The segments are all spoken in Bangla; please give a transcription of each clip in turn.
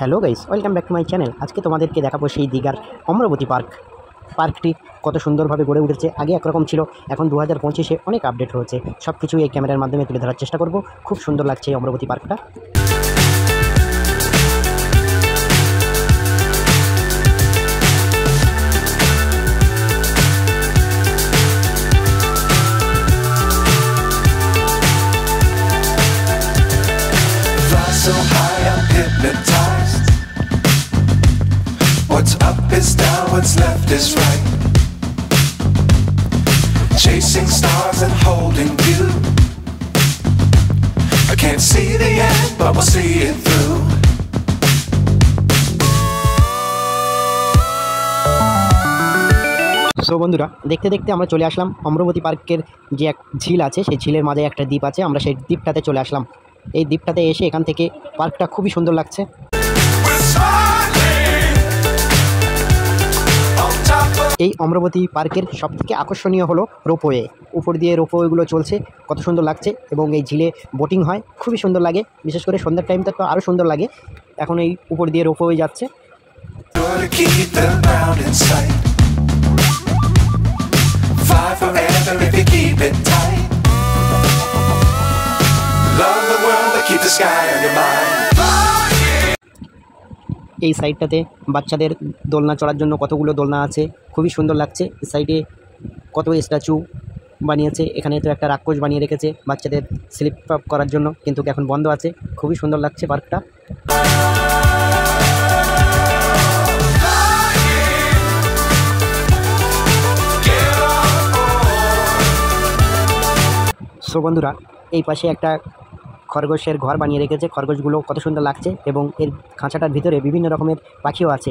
Hello guys, welcome back to my channel. আজকে তোমাদেরকে দেখাবো সেই দীঘার অমরাবতী পার্কটি কত সুন্দরভাবে গড়ে উঠেছে। আগে একরকম ছিল, এখন 2025-এ অনেক আপডেট হয়েছে। সব কিছু এই ক্যামেরার মাধ্যমে তুলে ধরার চেষ্টা করব। খুব সুন্দর লাগছে এই অমরাবতী পার্কটা। So high I'm hypnotized. What's up is down, what's left is right. Chasing stars and holding you. I can't see the end, but we'll see it through. So বন্ধুরা, দেখতে দেখতে আমরা চলে আসলাম অমরাবতী পার্কের যে এক ঝিল আছে, সেই ঝিলের মাঝে একটা দ্বীপ আছে। আমরা সেই দ্বীপটাতে চলে আসলাম। এই দ্বীপটাতে এসে এখান থেকে পার্কটা খুবই সুন্দর লাগছে। এই অমরাবতী পার্কের সবথেকে আকর্ষণীয় হলো রোপওয়ে। উপর দিয়ে রোপওয়েগুলো চলছে, কত সুন্দর লাগছে। এবং এই ঝিলে বোটিং হয়, খুবই সুন্দর লাগে। বিশেষ করে সন্ধ্যার টাইমটা তো আরও সুন্দর লাগে। এখন এই উপর দিয়ে রোপওয়ে যাচ্ছে। এই সাইডটাতে বাচ্চাদের দোলনা চড়ার জন্য কতগুলো দোলনা আছে, খুবই সুন্দর লাগছে। এই সাইডে কত স্ট্যাচু বানিয়েছে। এখানে তো একটা রাক্ষস বানিয়ে রেখেছে বাচ্চাদের স্লিপ আপ করার জন্য, কিন্তু এখন বন্ধ আছে। খুবই সুন্দর লাগছে পার্কটা। সো বন্ধুরা, এই পাশে একটা খরগোশের ঘর বানিয়ে রেখেছে। খরগোশগুলো কত সুন্দর লাগছে। এবং এর খাঁচাটার ভিতরে বিভিন্ন রকমের পাখিও আছে।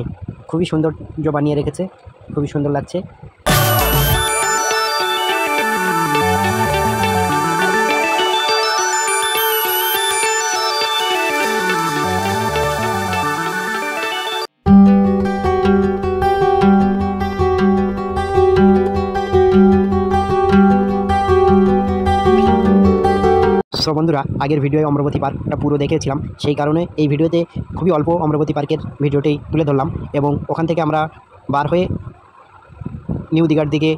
খুবই সৌন্দর্য বানিয়ে রেখেছে, খুবই সুন্দর লাগছে। সো বন্ধুরা, আগের ভিডিওয়ে অমরাবতী পার্কটা পুরো দেখেছিলাম, সেই কারণে এই ভিডিওতে খুবই অল্প অমরাবতী পার্কের ভিডিওটি তুলে ধরলাম। এবং ওখান থেকে আমরা বার হয়ে নিউ দীঘার দিকে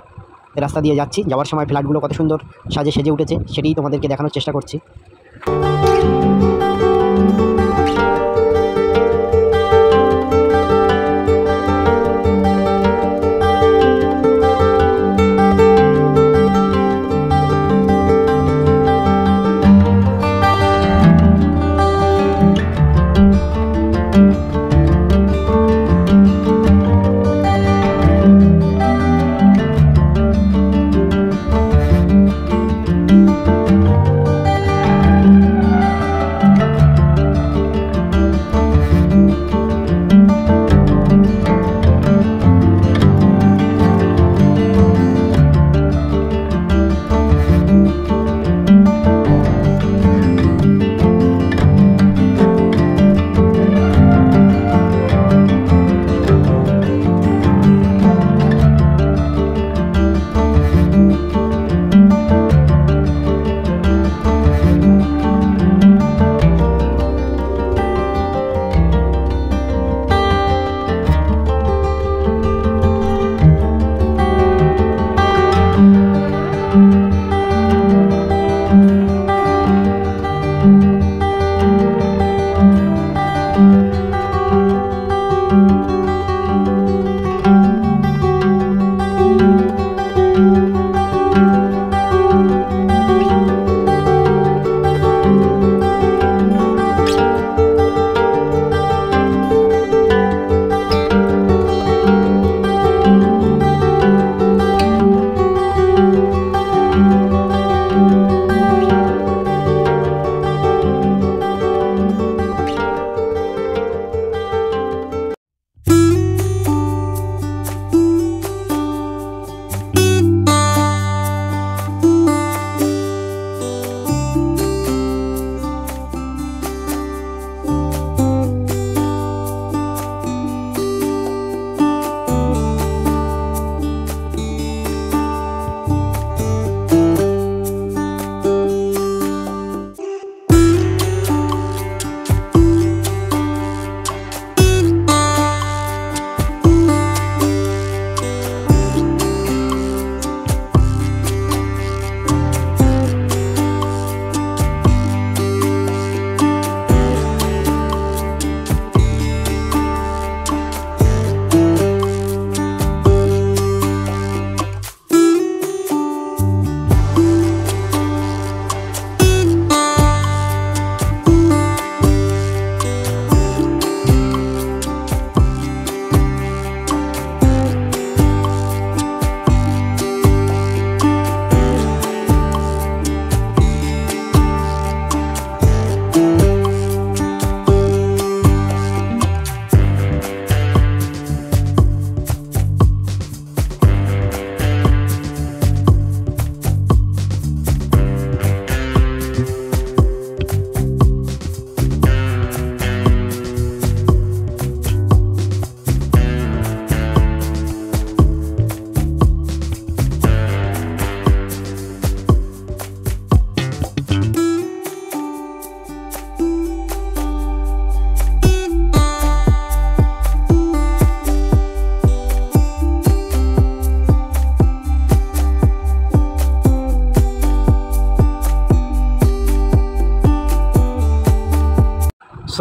রাস্তা দিয়ে যাচ্ছি। যাওয়ার সময় ফ্ল্যাটগুলো কত সুন্দর সেজে উঠেছে, সেটাই তোমাদেরকে দেখানোর চেষ্টা করছি।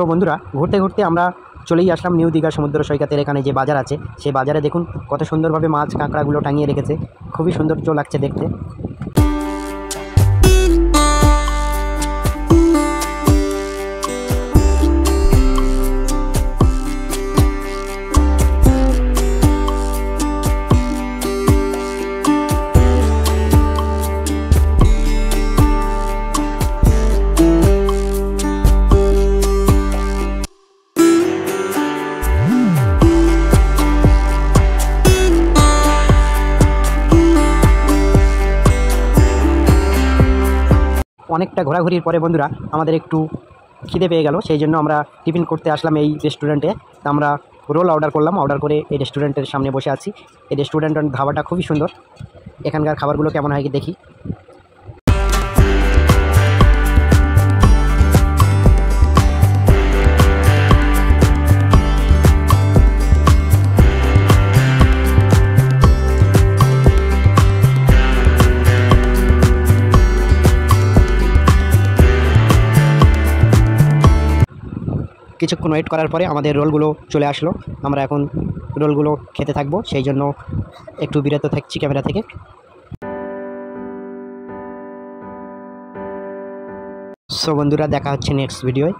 সো বন্ধুরা, ঘুরতে ঘুরতে আমরা চলেই আসলাম নিউ দীঘা সমুদ্র সৈকতের এখানে যে বাজার আছে, সেই বাজারে দেখুন কত সুন্দরভাবে মাছ কাঁকড়াগুলো টাঙিয়ে রেখেছে। খুবই সৌন্দর্য লাগছে দেখতে। অনেকটা ঘোরাঘুরির পরে বন্ধুরা আমাদের একটু খিদে পেয়ে গেল, সেই জন্য আমরা টিফিন করতে আসলাম এই রেস্টুরেন্টে। আমরা রোল অর্ডার করলাম, অর্ডার করে এই রেস্টুরেন্টের সামনে বসে আছি। এই রেস্টুরেন্টের ধাবাটা খুবই সুন্দর, এখানকার খাবারগুলো কেমন হয় দেখি। কিছুক্ষণ ওয়েট করার পরে আমাদের রোলগুলো চলে আসলো। আমরা এখন রোলগুলো খেতে থাকবো, সেই জন্য একটু বিরত থাকছি ক্যামেরা থেকে। সো বন্ধুরা, দেখা হচ্ছে নেক্সট ভিডিওয়।